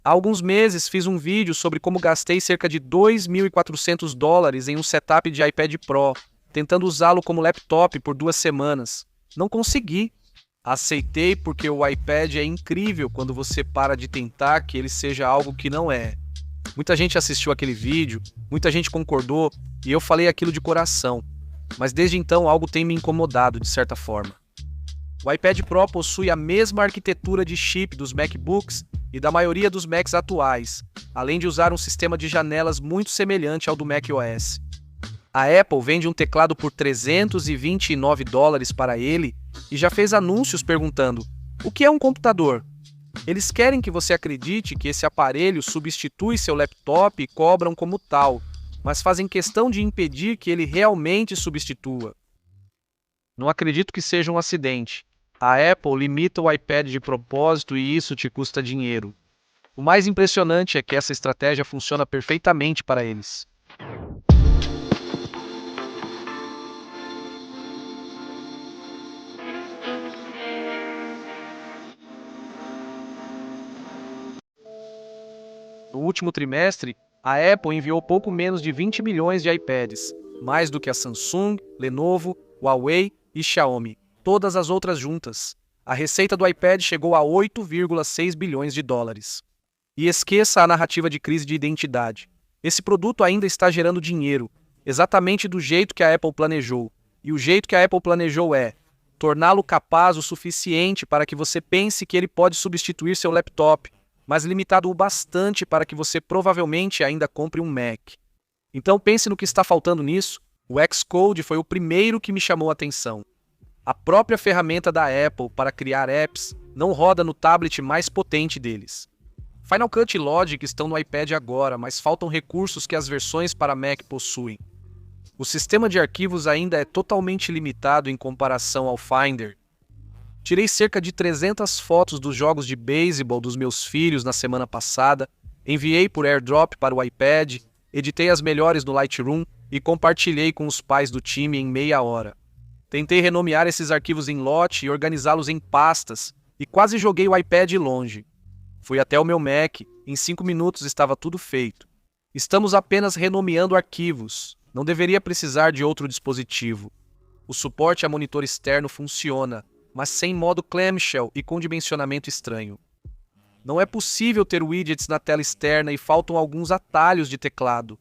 Há alguns meses fiz um vídeo sobre como gastei cerca de $2.400 em um setup de iPad Pro, tentando usá-lo como laptop por 2 semanas. Não consegui. Aceitei porque o iPad é incrível quando você para de tentar que ele seja algo que não é. Muita gente assistiu aquele vídeo, muita gente concordou e eu falei aquilo de coração. Mas desde então algo tem me incomodado de certa forma. O iPad Pro possui a mesma arquitetura de chip dos MacBooks e da maioria dos Macs atuais, além de usar um sistema de janelas muito semelhante ao do macOS. A Apple vende um teclado por $329 para ele e já fez anúncios perguntando: o que é um computador? Eles querem que você acredite que esse aparelho substitui seu laptop e cobram como tal, mas fazem questão de impedir que ele realmente substitua. Não acredito que seja um acidente. A Apple limita o iPad de propósito e isso te custa dinheiro. O mais impressionante é que essa estratégia funciona perfeitamente para eles. No último trimestre, a Apple enviou pouco menos de 20 milhões de iPads, mais do que a Samsung, Lenovo, Huawei e Xiaomi, todas as outras juntas. A receita do iPad chegou a 8,6 bilhões de dólares. E esqueça a narrativa de crise de identidade. Esse produto ainda está gerando dinheiro, exatamente do jeito que a Apple planejou. E o jeito que a Apple planejou é torná-lo capaz o suficiente para que você pense que ele pode substituir seu laptop, mas limitado o bastante para que você provavelmente ainda compre um Mac. Então pense no que está faltando nisso. O Xcode foi o primeiro que me chamou a atenção. A própria ferramenta da Apple para criar apps não roda no tablet mais potente deles. Final Cut e Logic estão no iPad agora, mas faltam recursos que as versões para Mac possuem. O sistema de arquivos ainda é totalmente limitado em comparação ao Finder. Tirei cerca de 300 fotos dos jogos de beisebol dos meus filhos na semana passada, enviei por AirDrop para o iPad, editei as melhores no Lightroom e compartilhei com os pais do time em meia hora. Tentei renomear esses arquivos em lote e organizá-los em pastas, e quase joguei o iPad longe. Fui até o meu Mac, em 5 minutos estava tudo feito. Estamos apenas renomeando arquivos, não deveria precisar de outro dispositivo. O suporte a monitor externo funciona, mas sem modo clamshell e com dimensionamento estranho. Não é possível ter widgets na tela externa e faltam alguns atalhos de teclado.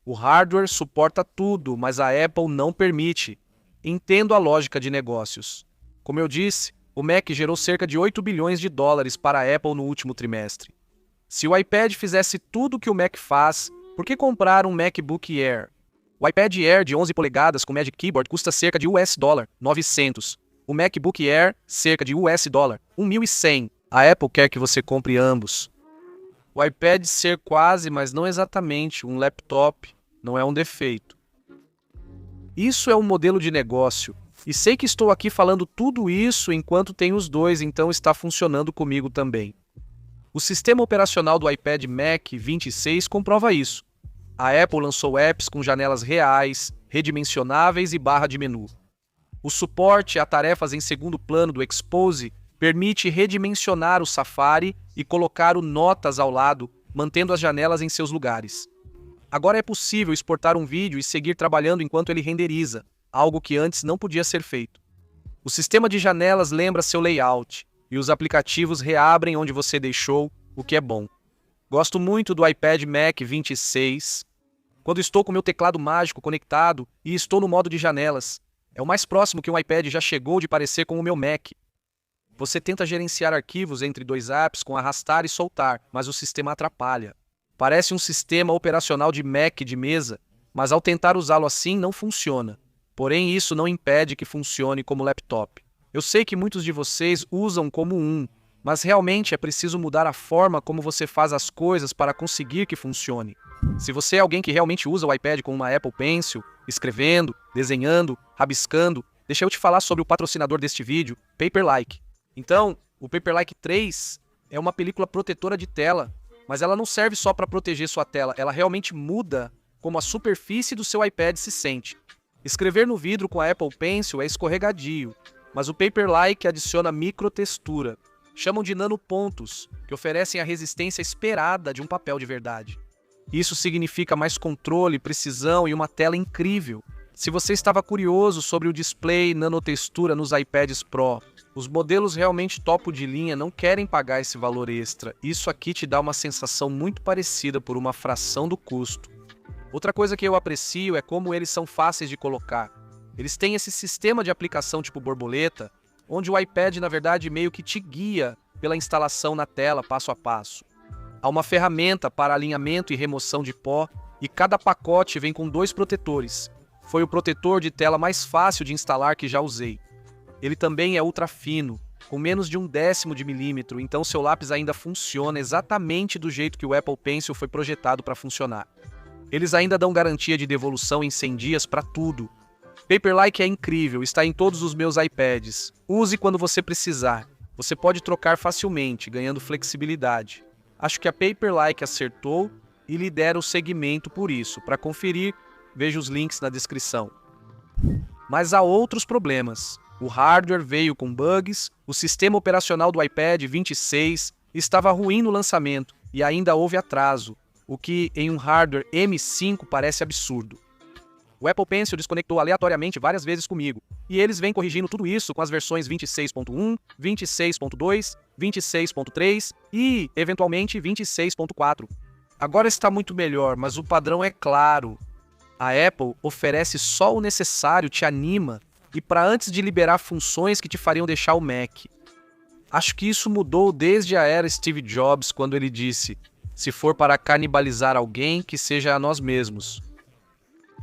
O hardware suporta tudo, mas a Apple não permite. Entendo a lógica de negócios. Como eu disse, o Mac gerou cerca de 8 bilhões de dólares para a Apple no último trimestre. Se o iPad fizesse tudo o que o Mac faz, por que comprar um MacBook Air? O iPad Air de 11 polegadas com Magic Keyboard custa cerca de $900. O MacBook Air, cerca de $1.100. A Apple quer que você compre ambos. O iPad ser quase, mas não exatamente, um laptop não é um defeito. Isso é um modelo de negócio. E sei que estou aqui falando tudo isso enquanto tenho os dois, então está funcionando comigo também. O sistema operacional do iPad Mac 26 comprova isso. A Apple lançou apps com janelas reais, redimensionáveis e barra de menu. O suporte a tarefas em segundo plano do Expose permite redimensionar o Safari e colocar o Notas ao lado, mantendo as janelas em seus lugares. Agora é possível exportar um vídeo e seguir trabalhando enquanto ele renderiza, algo que antes não podia ser feito. O sistema de janelas lembra seu layout, e os aplicativos reabrem onde você deixou, o que é bom. Gosto muito do iPad Mac 26. Quando estou com meu teclado mágico conectado e estou no modo de janelas, é o mais próximo que um iPad já chegou de parecer com o meu Mac. Você tenta gerenciar arquivos entre dois apps com arrastar e soltar, mas o sistema atrapalha. Parece um sistema operacional de Mac de mesa, mas ao tentar usá-lo assim não funciona. Porém, isso não impede que funcione como laptop. Eu sei que muitos de vocês usam como um, mas realmente é preciso mudar a forma como você faz as coisas para conseguir que funcione. Se você é alguém que realmente usa o iPad com uma Apple Pencil, escrevendo, desenhando, rabiscando, deixa eu te falar sobre o patrocinador deste vídeo, Paperlike. Então, o Paperlike 3 é uma película protetora de tela, mas ela não serve só para proteger sua tela, ela realmente muda como a superfície do seu iPad se sente. Escrever no vidro com a Apple Pencil é escorregadio, mas o Paperlike adiciona microtextura. chamam de nanopontos, que oferecem a resistência esperada de um papel de verdade. Isso significa mais controle, precisão e uma tela incrível. Se você estava curioso sobre o display nanotextura nos iPads Pro, os modelos realmente topo de linha não querem pagar esse valor extra. Isso aqui te dá uma sensação muito parecida por uma fração do custo. Outra coisa que eu aprecio é como eles são fáceis de colocar. Eles têm esse sistema de aplicação tipo borboleta, onde o iPad na verdade meio que te guia pela instalação na tela passo a passo. Há uma ferramenta para alinhamento e remoção de pó e cada pacote vem com 2 protetores. Foi o protetor de tela mais fácil de instalar que já usei. Ele também é ultra fino, com menos de 1/10 de milímetro, então seu lápis ainda funciona exatamente do jeito que o Apple Pencil foi projetado para funcionar. Eles ainda dão garantia de devolução em 100 dias para tudo. Paperlike é incrível, está em todos os meus iPads. Use quando você precisar. Você pode trocar facilmente, ganhando flexibilidade. Acho que a Paperlike acertou e lidera o segmento por isso. Para conferir, veja os links na descrição. Mas há outros problemas. O hardware veio com bugs, o sistema operacional do iPad 26 estava ruim no lançamento e ainda houve atraso, o que em um hardware M5 parece absurdo. O Apple Pencil desconectou aleatoriamente várias vezes comigo, e eles vêm corrigindo tudo isso com as versões 26.1, 26.2, 26.3 e, eventualmente, 26.4. Agora está muito melhor, mas o padrão é claro. A Apple oferece só o necessário, te anima, e para antes de liberar funções que te fariam deixar o Mac. Acho que isso mudou desde a era Steve Jobs, quando ele disse: se for para canibalizar alguém, que seja a nós mesmos.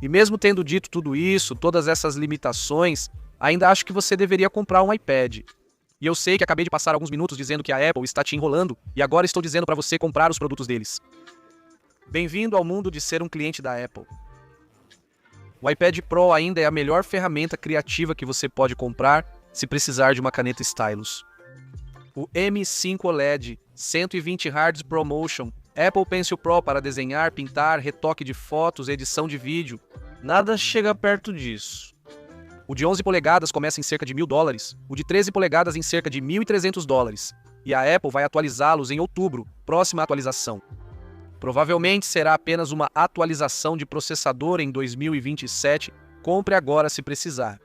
E mesmo tendo dito tudo isso, todas essas limitações, ainda acho que você deveria comprar um iPad. E eu sei que acabei de passar alguns minutos dizendo que a Apple está te enrolando, e agora estou dizendo para você comprar os produtos deles. Bem-vindo ao mundo de ser um cliente da Apple. O iPad Pro ainda é a melhor ferramenta criativa que você pode comprar se precisar de uma caneta stylus. O M5 OLED, 120 Hz ProMotion, Apple Pencil Pro para desenhar, pintar, retoque de fotos, edição de vídeo. Nada chega perto disso. O de 11 polegadas começa em cerca de $1.000, o de 13 polegadas em cerca de $1.300, e a Apple vai atualizá-los em outubro, próxima atualização. Provavelmente será apenas uma atualização de processador em 2027, compre agora se precisar.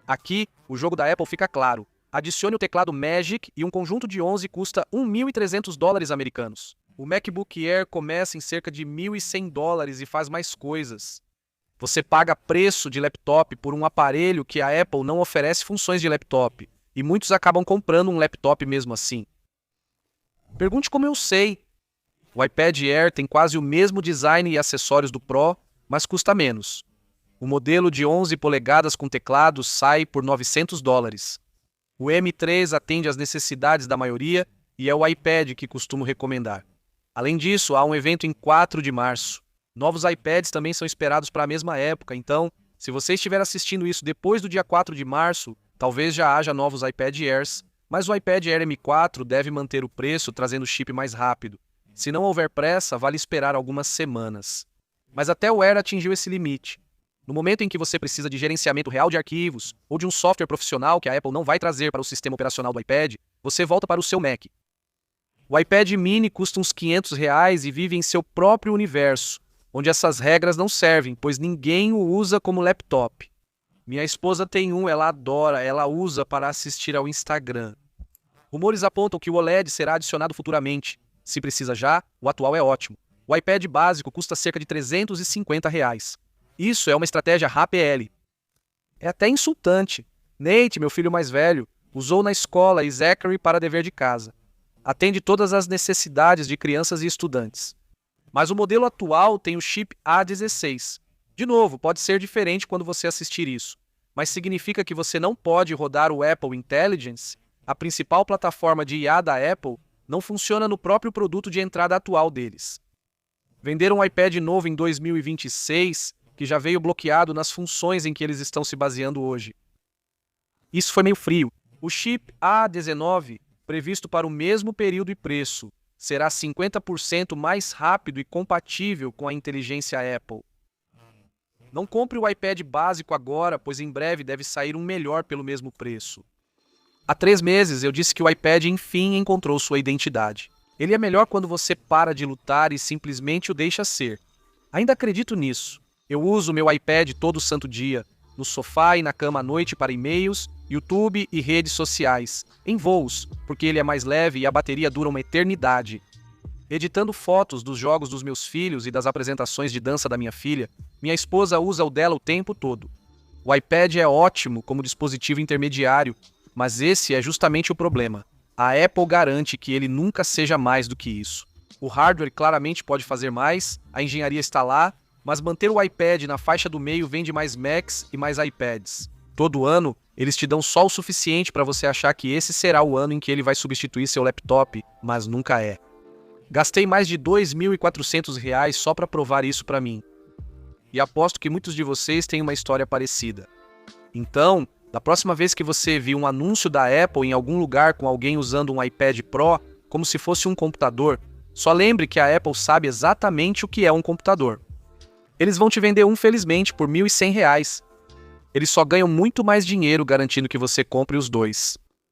Aqui, o jogo da Apple fica claro. Adicione o teclado Magic e um conjunto de 11 custa $1.300 americanos. O MacBook Air começa em cerca de $1.100 e faz mais coisas. Você paga preço de laptop por um aparelho que a Apple não oferece funções de laptop, e muitos acabam comprando um laptop mesmo assim. Pergunte como eu sei. O iPad Air tem quase o mesmo design e acessórios do Pro, mas custa menos. O modelo de 11 polegadas com teclado sai por $900. O M3 atende às necessidades da maioria e é o iPad que costumo recomendar. Além disso, há um evento em 4 de março. Novos iPads também são esperados para a mesma época, então, se você estiver assistindo isso depois do dia 4 de março, talvez já haja novos iPad Airs, mas o iPad Air M4 deve manter o preço trazendo chip mais rápido. Se não houver pressa, vale esperar algumas semanas. Mas até o Air atingiu esse limite. No momento em que você precisa de gerenciamento real de arquivos ou de um software profissional que a Apple não vai trazer para o sistema operacional do iPad, você volta para o seu Mac. O iPad mini custa uns R$500 e vive em seu próprio universo, onde essas regras não servem, pois ninguém o usa como laptop. Minha esposa tem um, ela adora, ela usa para assistir ao Instagram. Rumores apontam que o OLED será adicionado futuramente. Se precisa já, o atual é ótimo. O iPad básico custa cerca de R$350. Isso é uma estratégia RAPL. É até insultante. Nate, meu filho mais velho, usou na escola e Zachary para dever de casa. Atende todas as necessidades de crianças e estudantes. Mas o modelo atual tem o chip A16. De novo, pode ser diferente quando você assistir isso, mas significa que você não pode rodar o Apple Intelligence, a principal plataforma de IA da Apple, não funciona no próprio produto de entrada atual deles. Venderam um iPad novo em 2026, que já veio bloqueado nas funções em que eles estão se baseando hoje. Isso foi meio frio. O chip A19, previsto para o mesmo período e preço, será 50% mais rápido e compatível com a inteligência Apple. Não compre o iPad básico agora, pois em breve deve sair um melhor pelo mesmo preço. Há 3 meses eu disse que o iPad enfim encontrou sua identidade. Ele é melhor quando você para de lutar e simplesmente o deixa ser. Ainda acredito nisso. Eu uso meu iPad todo santo dia, no sofá e na cama à noite para e-mails, YouTube e redes sociais, em voos, porque ele é mais leve e a bateria dura uma eternidade. Editando fotos dos jogos dos meus filhos e das apresentações de dança da minha filha, minha esposa usa o dela o tempo todo. O iPad é ótimo como dispositivo intermediário, mas esse é justamente o problema. A Apple garante que ele nunca seja mais do que isso. O hardware claramente pode fazer mais, a engenharia está lá, mas manter o iPad na faixa do meio vende mais Macs e mais iPads. Todo ano, eles te dão só o suficiente para você achar que esse será o ano em que ele vai substituir seu laptop, mas nunca é. Gastei mais de R$ 2.400 só para provar isso para mim. E aposto que muitos de vocês têm uma história parecida. Então, da próxima vez que você vir um anúncio da Apple em algum lugar com alguém usando um iPad Pro como se fosse um computador, só lembre que a Apple sabe exatamente o que é um computador. Eles vão te vender um, felizmente, por R$ 1.100. Eles só ganham muito mais dinheiro garantindo que você compre os dois.